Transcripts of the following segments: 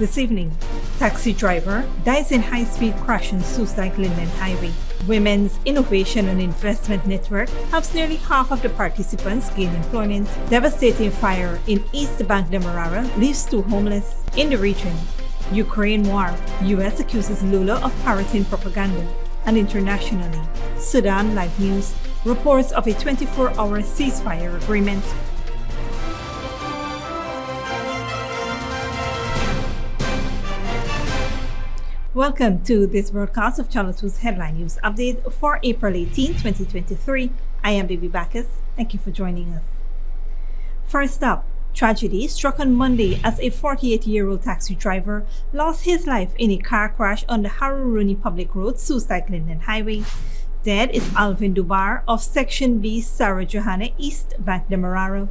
this evening. Taxi driver dies in high-speed crash on Soesdyke Linden Highway. Women's Innovation and Investment Network helps nearly half of the participants gain employment. Devastating fire in East Bank Demerara leaves 2 homeless. In the region, Ukraine war, US accuses LULA of parroting propaganda. And internationally, Sudan Live News reports of a 24-hour ceasefire agreement. Welcome to this broadcast of Channel 2's Headline News Update for April 18, 2023. I am Baby Bacchus. Thank you for joining us. First up, tragedy struck on Monday as a 48-year-old taxi driver lost his life in a car crash on the Haruruni Public Road, Soesdyke Linden Highway. Dead is Alvin Dubar of Section B, Sarah Johanna, East Bank Demerara.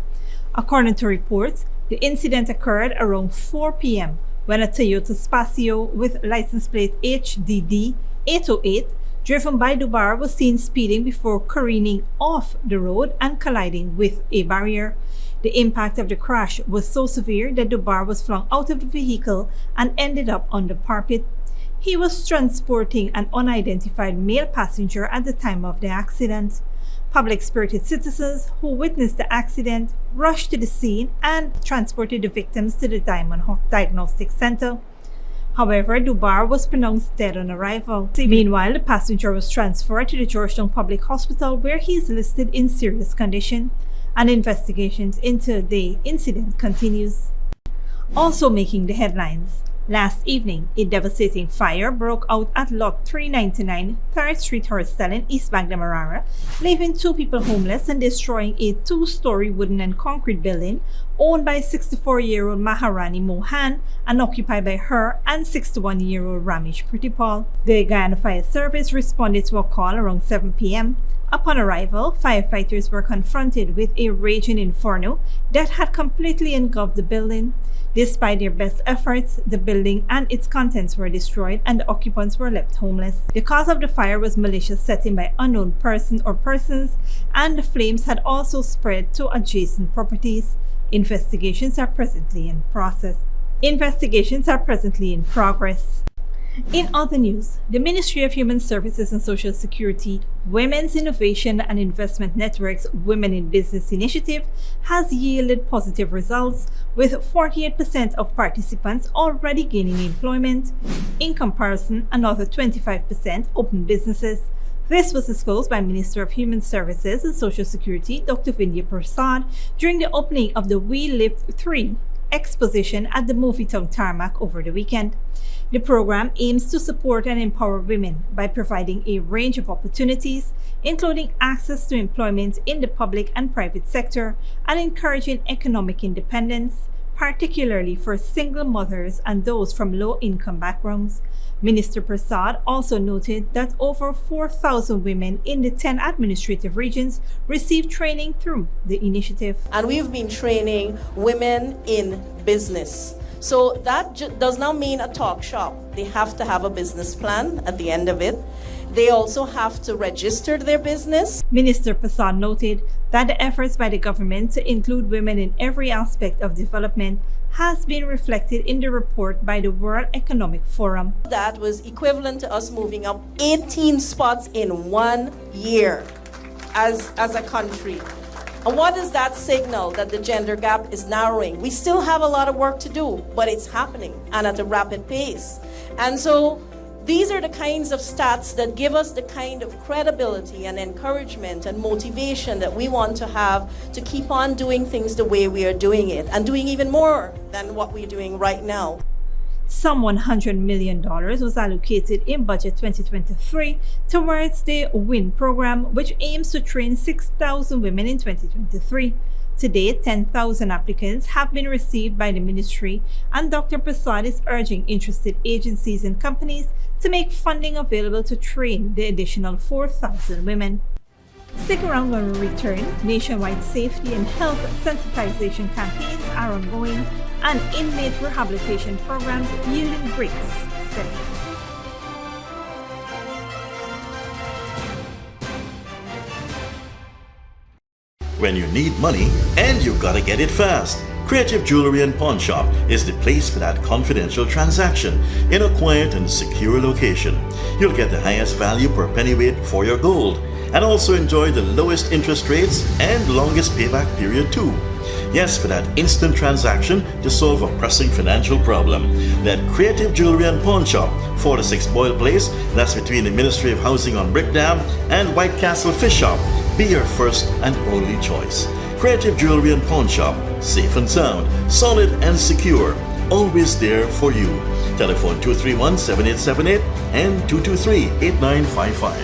According to reports, the incident occurred around 4 p.m. when a Toyota Spacio with license plate HDD 808 driven by Dubar was seen speeding before careening off the road and colliding with a barrier. The impact of the crash was so severe that Dubar was flung out of the vehicle and ended up on the parapet. He was transporting an unidentified male passenger at the time of the accident. Public-spirited citizens who witnessed the accident rushed to the scene and transported the victims to the Diamond Diagnostic Center. However, Dubar was pronounced dead on arrival. Meanwhile, the passenger was transferred to the Georgetown Public Hospital, where he is listed in serious condition. And investigations into the incident continues. Also making the headlines. Last evening, a devastating fire broke out at Lot 399 3rd Street, Horsellen, East Bank Demerara, leaving 2 people homeless and destroying a 2-story wooden and concrete building owned by 64-year-old Maharani Mohan and occupied by her and 61-year-old Ramesh Pritipal. The Guyana Fire Service responded to a call around 7 p.m. Upon arrival, firefighters were confronted with a raging inferno that had completely engulfed the building. Despite their best efforts, the building and its contents were destroyed and the occupants were left homeless. The cause of the fire was malicious setting by unknown person or persons, and the flames had also spread to adjacent properties. Investigations are presently in progress. In other news, the Ministry of Human Services and Social Security, Women's Innovation and Investment Network's Women in Business initiative has yielded positive results, with 48% of participants already gaining employment. In comparison, another 25% opened businesses. This was disclosed by Minister of Human Services and Social Security, Dr. Vindya Prasad, during the opening of the We Live 3 exposition at the Movietown Tarmac over the weekend. The program aims to support and empower women by providing a range of opportunities, including access to employment in the public and private sector, and encouraging economic independence, particularly for single mothers and those from low-income backgrounds. Minister Prasad also noted that over 4,000 women in the 10 administrative regions received training through the initiative. And we've been training women in business. So that does not mean a talk shop. They have to have a business plan at the end of it. They also have to register their business. Minister Prasad noted that the efforts by the government to include women in every aspect of development has been reflected in the report by the World Economic Forum. That was equivalent to us moving up 18 spots in 1 year as a country. And what does that signal? That the gender gap is narrowing. We still have a lot of work to do, but it's happening and at a rapid pace. And so these are the kinds of stats that give us the kind of credibility and encouragement and motivation that we want to have to keep on doing things the way we are doing it, and doing even more than what we're doing right now. Some $100 million was allocated in Budget 2023 towards the WIN program, which aims to train 6,000 women in 2023. To date, 10,000 applicants have been received by the ministry, and Dr. Prasad is urging interested agencies and companies to make funding available to train the additional 4,000 women. Stick around when we return. Nationwide safety and health sensitization campaigns are ongoing, and inmate rehabilitation programs yielding great success. When you need money and you gotta get it fast, Creative Jewelry and Pawn Shop is the place for that confidential transaction in a quiet and secure location. You'll get the highest value per pennyweight for your gold and also enjoy the lowest interest rates and longest payback period too. Yes, for that instant transaction to solve a pressing financial problem. That Creative Jewelry and Pawn Shop, 46 Boyle Place, that's between the Ministry of Housing on Brick Dam and White Castle Fish Shop. Be your first and only choice. Creative Jewelry and Pawn Shop, safe and sound, solid and secure, always there for you. Telephone 231-7878 and 223-8955.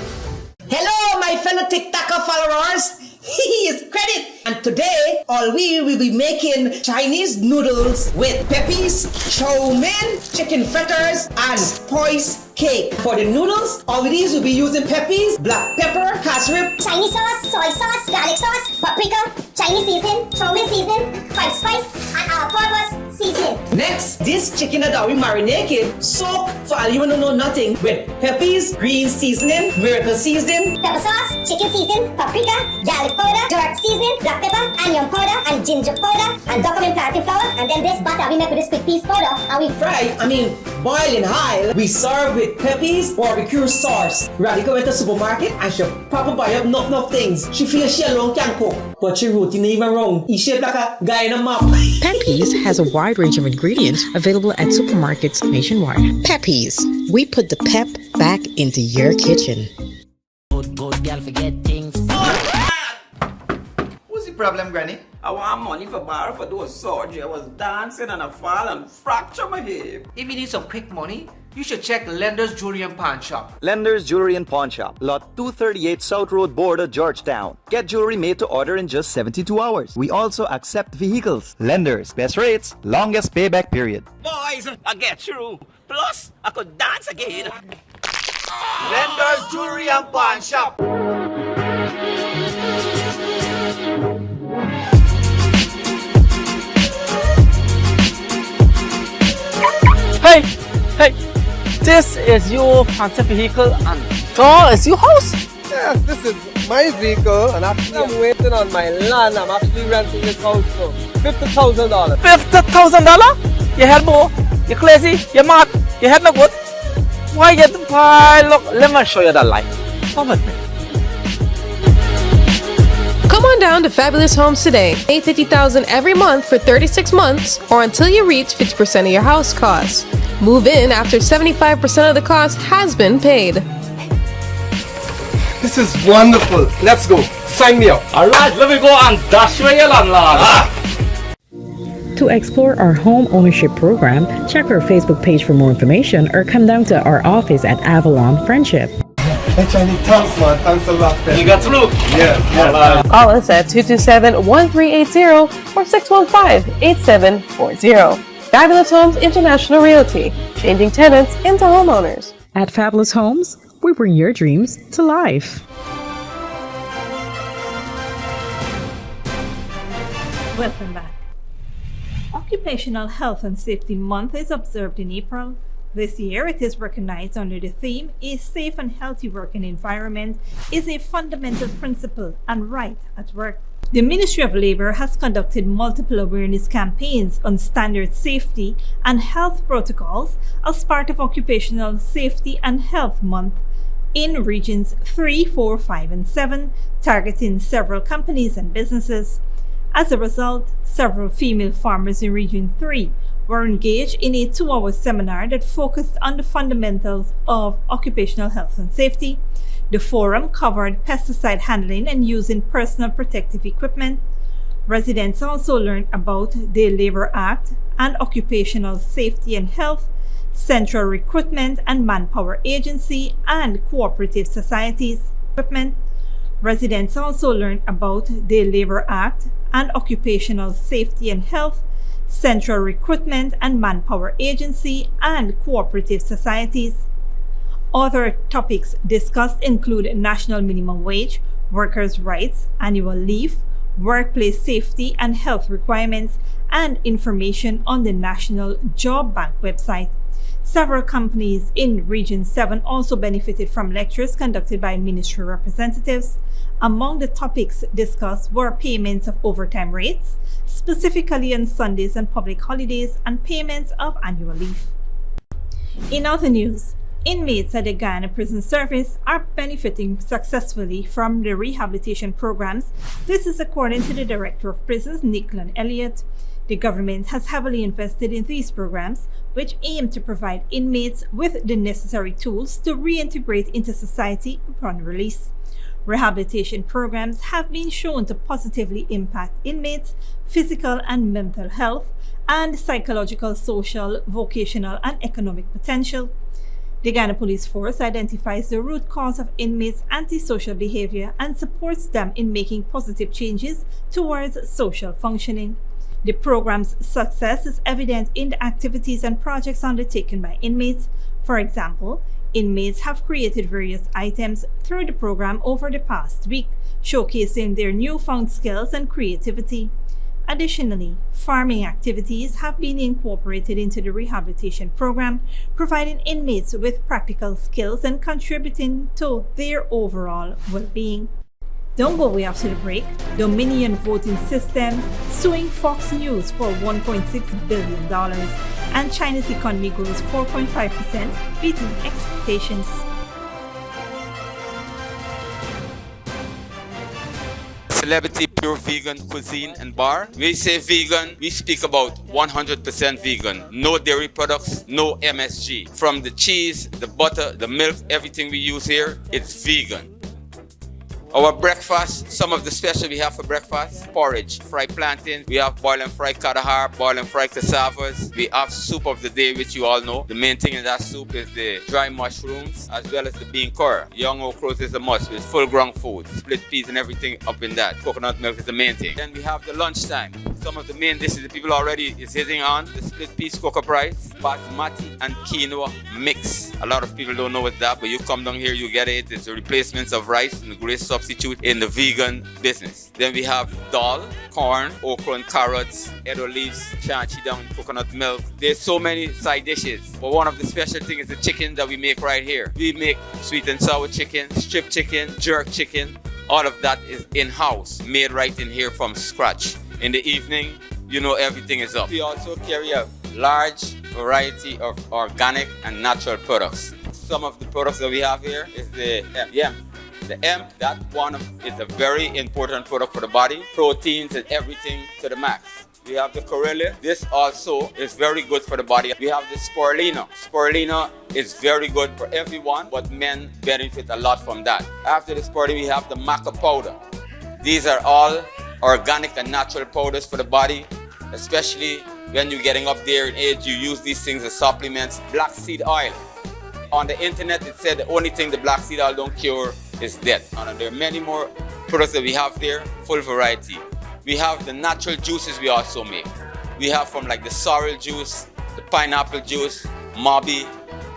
Hello, my fellow TikToker followers. He is Credit, and today all we will be making Chinese noodles with peppies, chow mein, chicken fritters, and spice cake. For the noodles, all of these will be using peppies, black pepper, cashew, Chinese sauce, soy sauce, garlic sauce, paprika, Chinese seasoning, chow mein seasoning, five spice, and all-purpose seasoning. Next, this chicken that we marinated, soak for all you wanna know nothing with peppies, green seasoning, miracle seasoning, Pepper sauce, chicken seasoning, paprika, garlic powder, jerk seasoning, black pepper, onion powder, and ginger powder, and document plantain flour, and then this butter we make with this quick piece powder, and we boil in high. We serve with peppies, barbecue sauce. Radhika went to the supermarket and she proper buy up enough things. She feels she alone can cook, but she routine even wrong. He shaped like a guy in a map. Peppies has a wide range of ingredients available at supermarkets nationwide. Peppies, we put the pep back into your kitchen. Good girl forget things. What's the problem, Granny? I want money for borrow for those surgery. I was dancing and I fall and fracture my hip. If you need some quick money, you should check Lender's Jewelry and Pawn Shop. Lender's Jewelry and Pawn Shop, Lot 238 South Road Border, Georgetown. Get jewelry made to order in just 72 hours. We also accept vehicles. Lender's, best rates, longest payback period. Boys, I get through. Plus, I could dance again. Lender's Jewelry and Pawn Shop. Hey, this is your fancy vehicle and is your house? Yes, this is my vehicle and actually I'm waiting on my land. I'm actually renting this house for $50,000. $50,000? You head more? You crazy? You mad? You head no good? Why you look, let me show you that light. Come with me. Come on down to Fabulous Homes today. Pay $50,000 every month for 36 months or until you reach 50% of your house costs. Move in after 75% of the cost has been paid. This is wonderful. Let's go. Sign me up. Alright, let me go and dash away your landlord. To explore our home ownership program, check our Facebook page for more information or come down to our office at Avalon Friendship. Hey, Chinese, thanks, man. Thanks a lot, man. You got through? Yes. Call us at 227-1380 or 615-8740. Fabulous Homes International Realty, changing tenants into homeowners. At Fabulous Homes, we bring your dreams to life. Welcome back. Occupational Health and Safety Month is observed in April. This year, it is recognized under the theme, A Safe and Healthy Working Environment is a Fundamental Principle and Right at Work. The Ministry of Labor has conducted multiple awareness campaigns on standard safety and health protocols as part of Occupational Safety and Health Month in Regions 3, 4, 5, and 7, targeting several companies and businesses. As a result, several female farmers in Region 3 were engaged in a 2-hour seminar that focused on the fundamentals of occupational health and safety. The forum covered pesticide handling and using personal protective equipment. Residents also learned about the Labor Act and Occupational Safety and Health, Central Recruitment and Manpower Agency, and cooperative societies. Residents also learned about the Labor Act and Occupational Safety and Health, Central Recruitment and Manpower Agency, and cooperative societies. Other topics discussed include national minimum wage, workers' rights, annual leave, workplace safety and health requirements, and information on the National Job Bank website. Several companies in Region 7 also benefited from lectures conducted by ministry representatives. Among the topics discussed were payments of overtime rates, specifically on Sundays and public holidays, and payments of annual leave. In other news, inmates at the Guyana Prison Service are benefiting successfully from the rehabilitation programs. This is according to the Director of Prisons, Nicklin Elliott. The government has heavily invested in these programs, which aim to provide inmates with the necessary tools to reintegrate into society upon release. Rehabilitation programs have been shown to positively impact inmates' physical and mental health and psychological, social, vocational, and economic potential. The Ghana Police Force identifies the root cause of inmates' antisocial behavior and supports them in making positive changes towards social functioning. The program's success is evident in the activities and projects undertaken by inmates. For example, inmates have created various items through the program over the past week, showcasing their newfound skills and creativity. Additionally, farming activities have been incorporated into the rehabilitation program, providing inmates with practical skills and contributing to their overall well-being. Don't go away after the break. Dominion Voting Systems suing Fox News for $1.6 billion, and China's economy grows 4.5%, beating expectations. Celebrity Pure Vegan Cuisine and Bar. We say vegan, we speak about 100% vegan. No dairy products, no MSG. From the cheese, the butter, the milk, everything we use here, it's vegan. Our breakfast, some of the special we have for breakfast: porridge, fried plantain, we have boil and fried katahar, boil and fried cassavas. We have soup of the day, which you all know. The main thing in that soup is the dry mushrooms as well as the bean curry. Young okras is a must with full ground food, split peas and everything up in that. Coconut milk is the main thing. Then we have the lunchtime. Some of the main dishes the people already is hitting on: the split peas cocoa rice, basmati and quinoa mix. A lot of people don't know what that, but you come down here, you get it. It's a replacement of rice and a great substitute in the vegan business. Then we have dal, corn, okra and carrots, edo leaves, chanchi down, coconut milk. There's so many side dishes. But one of the special things is the chicken that we make right here. We make sweet and sour chicken, strip chicken, jerk chicken. All of that is in-house, made right in here from scratch. In the evening, you know everything is up. We also carry a large variety of organic and natural products. Some of the products that we have here is the hemp. The hemp, that one is a very important product for the body. Proteins and everything to the max. We have the Corellia. This also is very good for the body. We have the Spirulina. Spirulina is very good for everyone, but men benefit a lot from that. After the Spirulina, we have the maca powder. These are all organic and natural powders for the body, especially when you're getting up there in age. You use these things as supplements. Black seed oil. On the internet, it said the only thing the black seed oil don't cure is death. And there are many more products that we have there, full variety. We have the natural juices we also make. We have from like the sorrel juice, the pineapple juice, mabi,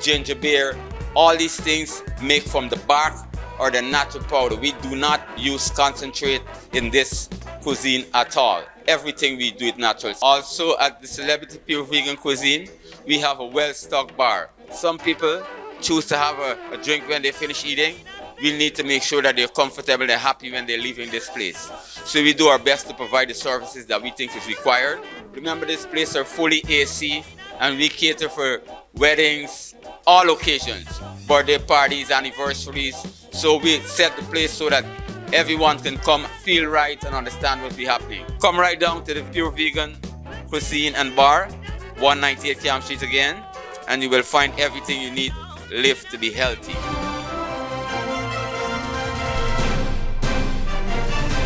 ginger beer. All these things make from the bark or the natural powder. We do not use concentrate in this cuisine at all. Everything we do is natural. Also at the Celebrity Pure Vegan Cuisine, we have a well-stocked bar. Some people choose to have a drink when they finish eating. We need to make sure that they're comfortable, they're happy when they're leaving this place. So we do our best to provide the services that we think is required. Remember, this place are fully AC, and we cater for weddings, all occasions, birthday parties, anniversaries. So we set the place so that everyone can come, feel right, and understand what's happening. Come right down to the Pure Vegan Cuisine and Bar, 198 Camp Street again, and you will find everything you need to live to be healthy.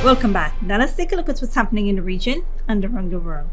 Welcome back. Now let's take a look at what's happening in the region and around the world.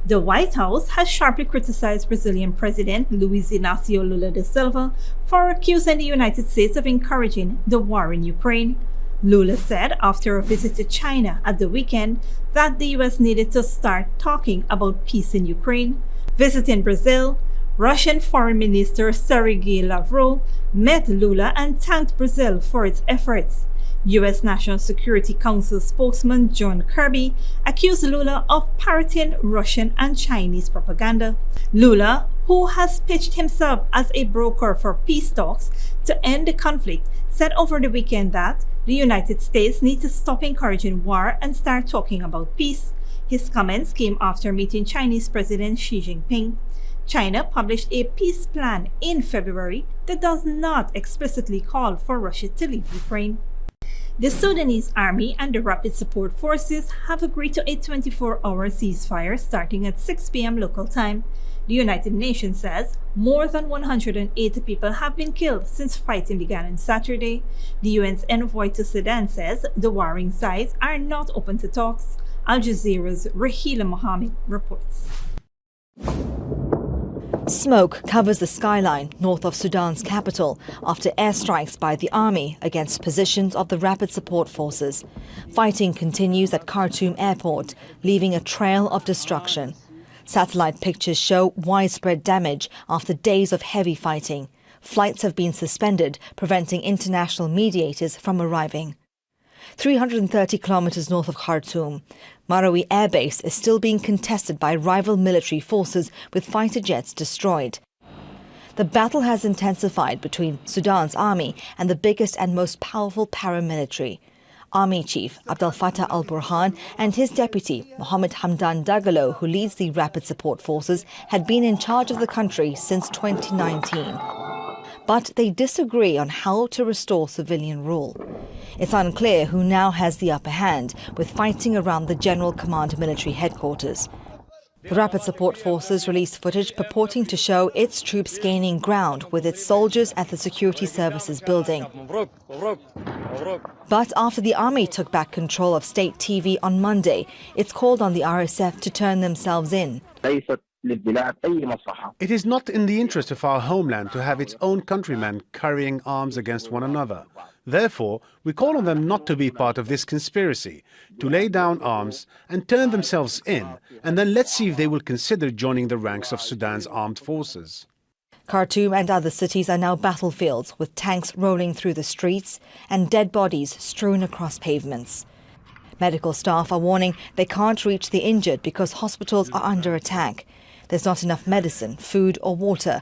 The White House has sharply criticized Brazilian President Luiz Inácio Lula da Silva for accusing the United States of encouraging the war in Ukraine. Lula said after a visit to China at the weekend that the US needed to start talking about peace in Ukraine. Visiting Brazil, Russian Foreign Minister Sergei Lavrov met Lula and thanked Brazil for its efforts. U.S. National Security Council spokesman John Kirby accused LULA of parroting Russian and Chinese propaganda. LULA, who has pitched himself as a broker for peace talks to end the conflict, said over the weekend that the United States need to stop encouraging war and start talking about peace. His comments came after meeting Chinese President Xi Jinping. China published a peace plan in February that does not explicitly call for Russia to leave Ukraine. The Sudanese army and the Rapid Support Forces have agreed to a 24-hour ceasefire starting at 6 p.m. local time. The United Nations says more than 180 people have been killed since fighting began on Saturday. The UN's envoy to Sudan says the warring sides are not open to talks. Al Jazeera's Rahila Mohammed reports. Smoke covers the skyline north of Sudan's capital after airstrikes by the army against positions of the Rapid Support Forces. Fighting continues at Khartoum Airport, leaving a trail of destruction. Satellite pictures show widespread damage after days of heavy fighting. Flights have been suspended, preventing international mediators from arriving. 330 kilometers north of Khartoum, Marawi Air Base is still being contested by rival military forces with fighter jets destroyed. The battle has intensified between Sudan's army and the biggest and most powerful paramilitary. Army Chief Abdel Fattah al-Burhan and his deputy Mohammed Hamdan Dagalo, who leads the Rapid Support Forces, had been in charge of the country since 2019. But they disagree on how to restore civilian rule. It's unclear who now has the upper hand, with fighting around the General Command military headquarters. The Rapid Support Forces released footage purporting to show its troops gaining ground with its soldiers at the Security Services building. But after the army took back control of state TV on Monday, it's called on the RSF to turn themselves in. It is not in the interest of our homeland to have its own countrymen carrying arms against one another. Therefore, we call on them not to be part of this conspiracy, to lay down arms and turn themselves in, and then let's see if they will consider joining the ranks of Sudan's armed forces. Khartoum and other cities are now battlefields, with tanks rolling through the streets and dead bodies strewn across pavements. Medical staff are warning they can't reach the injured because hospitals are under attack. There's not enough medicine, food or water.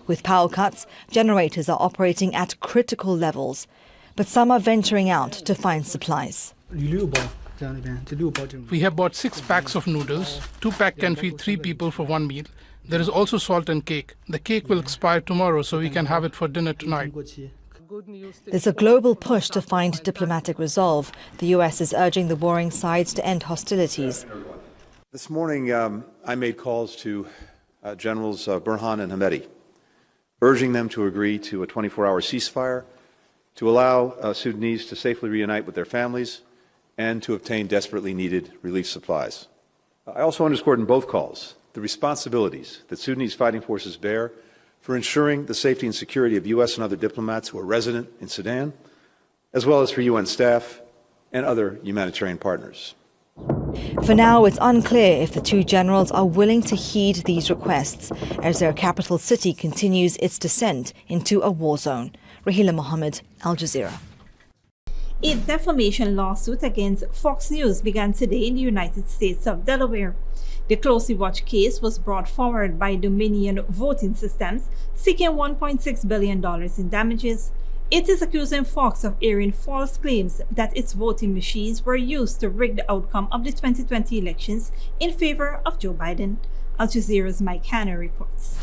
With power cuts, generators are operating at critical levels, but some are venturing out to find supplies. We have bought 6 packs of noodles. 2 packs can feed 3 people for 1 meal. There is also salt and cake. The cake will expire tomorrow, so we can have it for dinner tonight. There's a global push to find diplomatic resolve. The U.S. is urging the warring sides to end hostilities. This morning, I made calls to Generals Burhan and Hamedi, urging them to agree to a 24-hour ceasefire, to allow Sudanese to safely reunite with their families, and to obtain desperately needed relief supplies. I also underscored in both calls the responsibilities that Sudanese fighting forces bear for ensuring the safety and security of U.S. and other diplomats who are resident in Sudan, as well as for UN staff and other humanitarian partners. For now, it's unclear if the two generals are willing to heed these requests as their capital city continues its descent into a war zone. Rahila Mohammed, Al Jazeera. A defamation lawsuit against Fox News began today in the United States of Delaware. The closely watched case was brought forward by Dominion Voting Systems, seeking $1.6 billion in damages. It is accusing Fox of airing false claims that its voting machines were used to rig the outcome of the 2020 elections in favor of Joe Biden. Al Jazeera's Mike Hanna reports.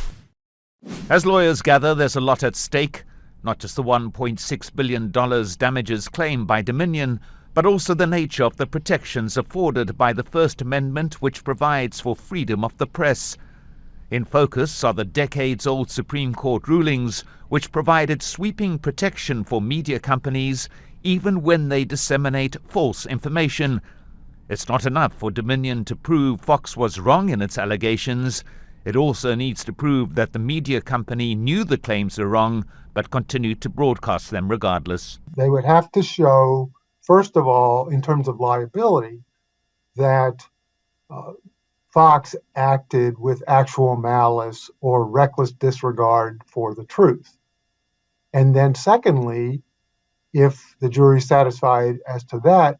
As lawyers gather, there's a lot at stake. Not just the $1.6 billion damages claimed by Dominion, but also the nature of the protections afforded by the First Amendment, which provides for freedom of the press. In focus are the decades-old Supreme Court rulings, which provided sweeping protection for media companies even when they disseminate false information. It's not enough for Dominion to prove Fox was wrong in its allegations. It also needs to prove that the media company knew the claims were wrong, but continued to broadcast them regardless. They would have to show, first of all, in terms of liability, that Fox acted with actual malice or reckless disregard for the truth. And then secondly, if the jury is satisfied as to that,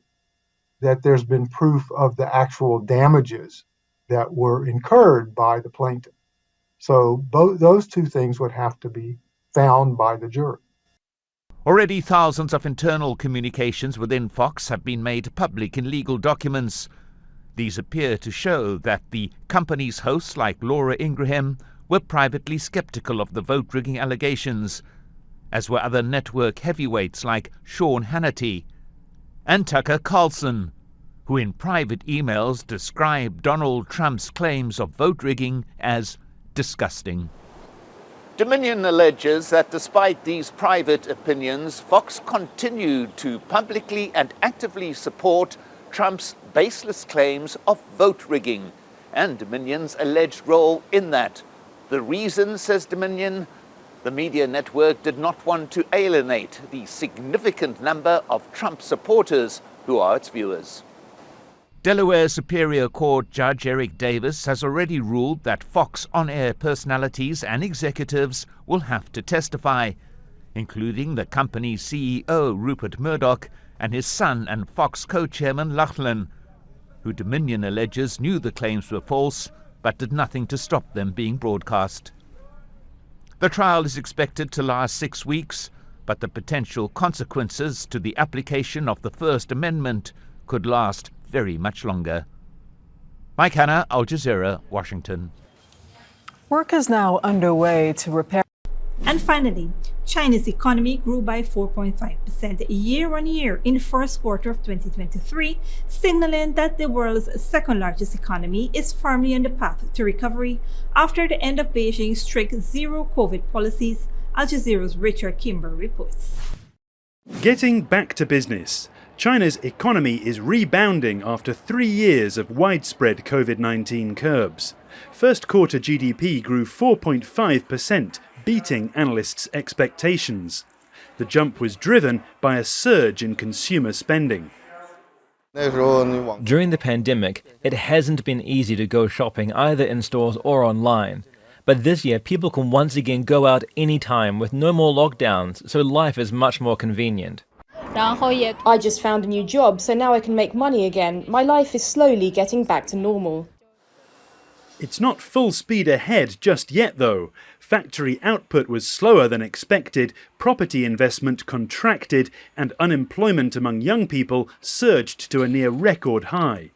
that there's been proof of the actual damages that were incurred by the plaintiff. So both those two things would have to be found by the jury. Already thousands of internal communications within Fox have been made public in legal documents. These appear to show that the company's hosts like Laura Ingraham were privately skeptical of the vote-rigging allegations, as were other network heavyweights like Sean Hannity and Tucker Carlson, who in private emails described Donald Trump's claims of vote-rigging as disgusting. Dominion alleges that despite these private opinions, Fox continued to publicly and actively support Trump's baseless claims of vote rigging and Dominion's alleged role in that. The reason, says Dominion, the media network did not want to alienate the significant number of Trump supporters who are its viewers. Delaware Superior Court Judge Eric Davis has already ruled that Fox on-air personalities and executives will have to testify, including the company's CEO Rupert Murdoch and his son and Fox co-chairman Lachlan, who Dominion alleges knew the claims were false but did nothing to stop them being broadcast. The trial is expected to last 6 weeks, but the potential consequences to the application of the First Amendment could last very much longer. Mike Hanna, Al Jazeera, Washington. Work is now underway to repair. And finally, China's economy grew by 4.5% year-on-year in the first quarter of 2023, signaling that the world's second largest economy is firmly on the path to recovery after the end of Beijing's strict zero-COVID policies. Al Jazeera's Richard Kimber reports. Getting back to business. China's economy is rebounding after 3 years of widespread COVID-19 curbs. First quarter GDP grew 4.5%, beating analysts' expectations. The jump was driven by a surge in consumer spending. During the pandemic, it hasn't been easy to go shopping either in stores or online. But this year, people can once again go out anytime with no more lockdowns, so life is much more convenient. I just found a new job, so now I can make money again. My life is slowly getting back to normal. It's not full speed ahead just yet, though. Factory output was slower than expected, property investment contracted, and unemployment among young people surged to a near record high.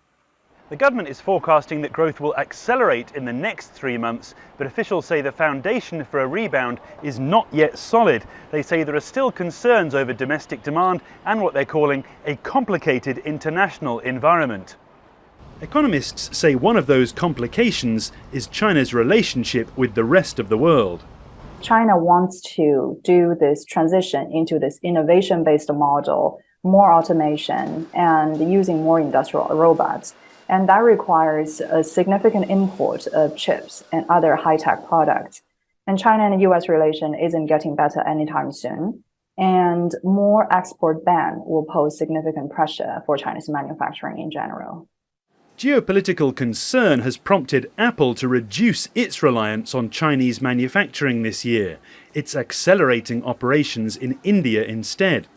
The government is forecasting that growth will accelerate in the next 3 months, but officials say the foundation for a rebound is not yet solid. They say there are still concerns over domestic demand and what they're calling a complicated international environment. Economists say one of those complications is China's relationship with the rest of the world. China wants to do this transition into this innovation-based model, more automation, and using more industrial robots. And that requires a significant import of chips and other high-tech products. And China and US relation isn't getting better anytime soon. And more export ban will pose significant pressure for Chinese manufacturing in general. Geopolitical concern has prompted Apple to reduce its reliance on Chinese manufacturing this year. It's accelerating operations in India instead.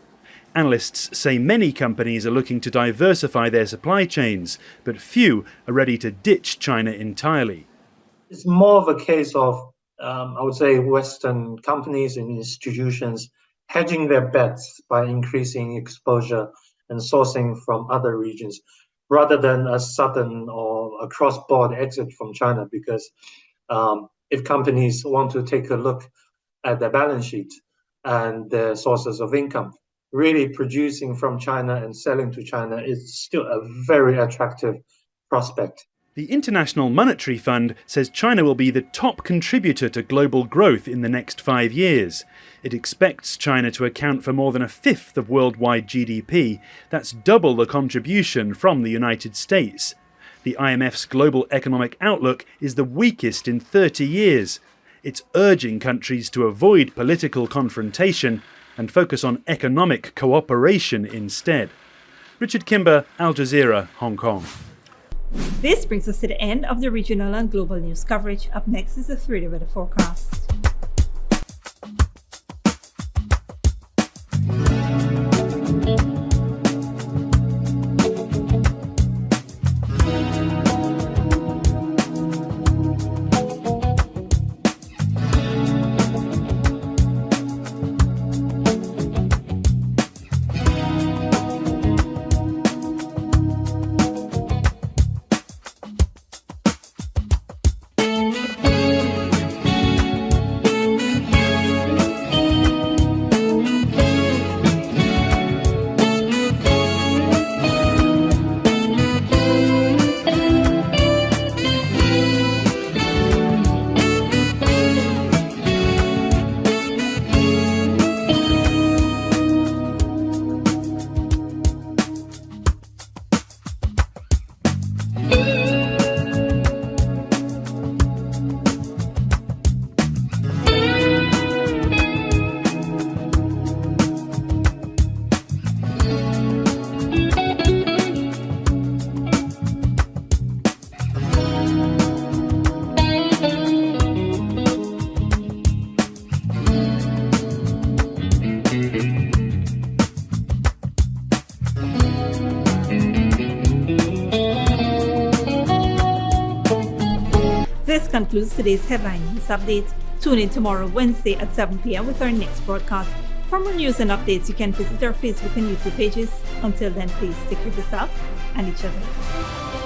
Analysts say many companies are looking to diversify their supply chains, but few are ready to ditch China entirely. It's more of a case of, I would say, Western companies and institutions hedging their bets by increasing exposure and sourcing from other regions, rather than a sudden or a cross-border exit from China, because if companies want to take a look at their balance sheet and their sources of income, really producing from China and selling to China is still a very attractive prospect. The International Monetary Fund says China will be the top contributor to global growth in the next 5 years. It expects China to account for more than a fifth of worldwide GDP. That's double the contribution from the United States. The IMF's global economic outlook is the weakest in 30 years. It's urging countries to avoid political confrontation and focus on economic cooperation instead. Richard Kimber, Al Jazeera, Hong Kong. This brings us to the end of the regional and global news coverage. Up next is the 3-day weather forecast. This concludes today's Headline News Update. Tune in tomorrow, Wednesday at 7 p.m. with our next broadcast. For more news and updates, you can visit our Facebook and YouTube pages. Until then, please stick with yourself and each other.